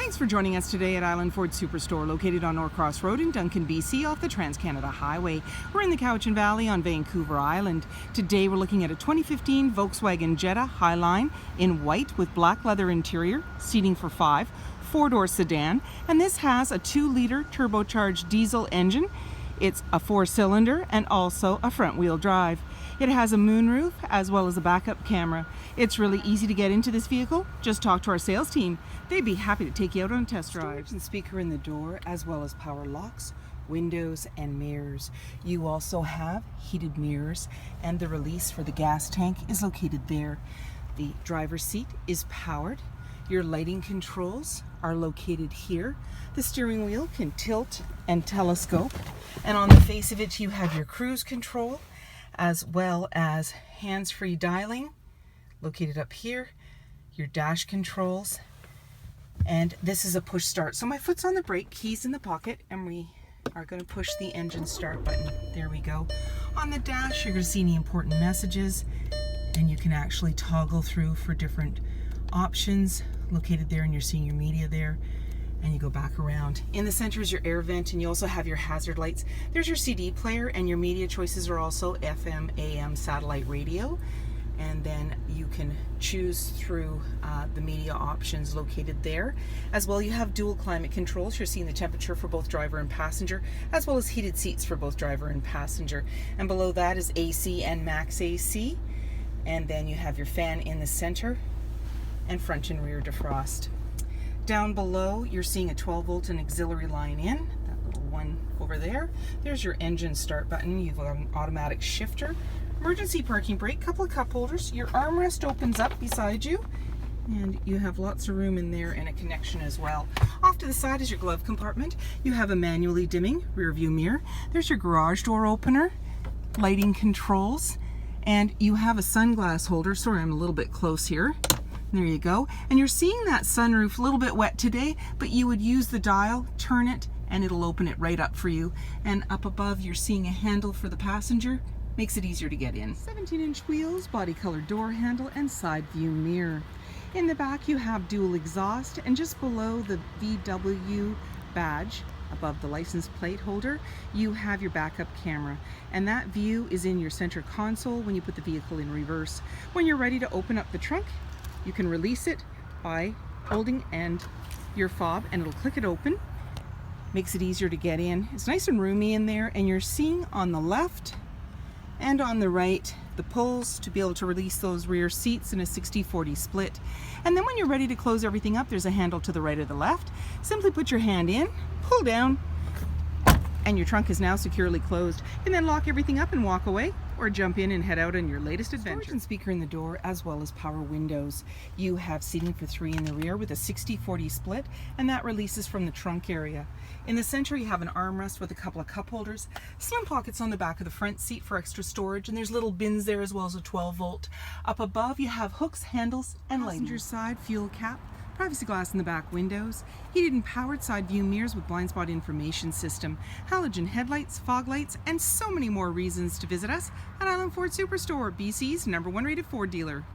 Thanks for joining us today at Island Ford Superstore, located on Norcross Road in Duncan, BC, off the Trans-Canada Highway. We're in the Cowichan Valley on Vancouver Island. Today we're looking at a 2015 Volkswagen Jetta Highline in white with black leather interior, seating for 5, 4-door sedan, and this has a 2-liter turbocharged diesel engine. It's a 4-cylinder and also a front-wheel drive. It has a moonroof as well as a backup camera. It's really easy to get into this vehicle. Just talk to our sales team. They'd be happy to take you out on a test drive. Storage and speaker in the door, as well as power locks, windows, and mirrors. You also have heated mirrors, and the release for the gas tank is located there. The driver's seat is powered. Your lighting controls are located here. The steering wheel can tilt and telescope, and on the face of it you have your cruise control as well as hands-free dialing located up here, your dash controls, and this is a push start. So my foot's on the brake, keys in the pocket, and we are going to push the engine start button. There we go. On the dash you're going to see any important messages, and you can actually toggle through for different options located there, and you're seeing your media there, and you go back around. In the center is your air vent, and you also have your hazard lights. There's your CD player, and your media choices are also FM, AM, satellite radio, and then you can choose through the media options located there. As well, you have dual climate controls. You're seeing the temperature for both driver and passenger, as well as heated seats for both driver and passenger. And below that is AC and max AC, and then you have your fan in the center and front and rear defrost. Down below you're seeing a 12-volt and auxiliary line in, that little one over there. There's your engine start button. You've got an automatic shifter, emergency parking brake, couple of cup holders. Your armrest opens up beside you, and you have lots of room in there and a connection as well. Off to the side is your glove compartment. You have a manually dimming rear view mirror. There's your garage door opener, lighting controls, and you have a sunglass holder. Sorry, I'm a little bit close here. There you go. And you're seeing that sunroof a little bit wet today, but you would use the dial, turn it, and it'll open it right up for you. And up above you're seeing a handle for the passenger. Makes it easier to get in. 17-inch wheels, body color door handle, and side view mirror. In the back you have dual exhaust, and just below the VW badge, above the license plate holder, you have your backup camera, and that view is in your center console when you put the vehicle in reverse. When you're ready to open up the trunk, you can release it by holding your fob, and it'll click it open. Makes it easier to get in. It's nice and roomy in there, and you're seeing on the left and on the right the pulls to be able to release those rear seats in a 60-40 split. And then when you're ready to close everything up, there's a handle to the right or the left. Simply put your hand in, pull down, and your trunk is now securely closed. You can then lock everything up and walk away, or jump in and head out on your latest adventure. Storage and speaker in the door, as well as power windows. You have seating for 3 in the rear with a 60-40 split, and that releases from the trunk area. In the center you have an armrest with a couple of cup holders, slim pockets on the back of the front seat for extra storage, and there's little bins there as well as a 12-volt. Up above you have hooks, handles, and lighting. Passenger side fuel cap, privacy glass in the back windows, heated and powered side view mirrors with blind spot information system, halogen headlights, fog lights, and so many more reasons to visit us at Island Ford Superstore, BC's #1 rated Ford dealer.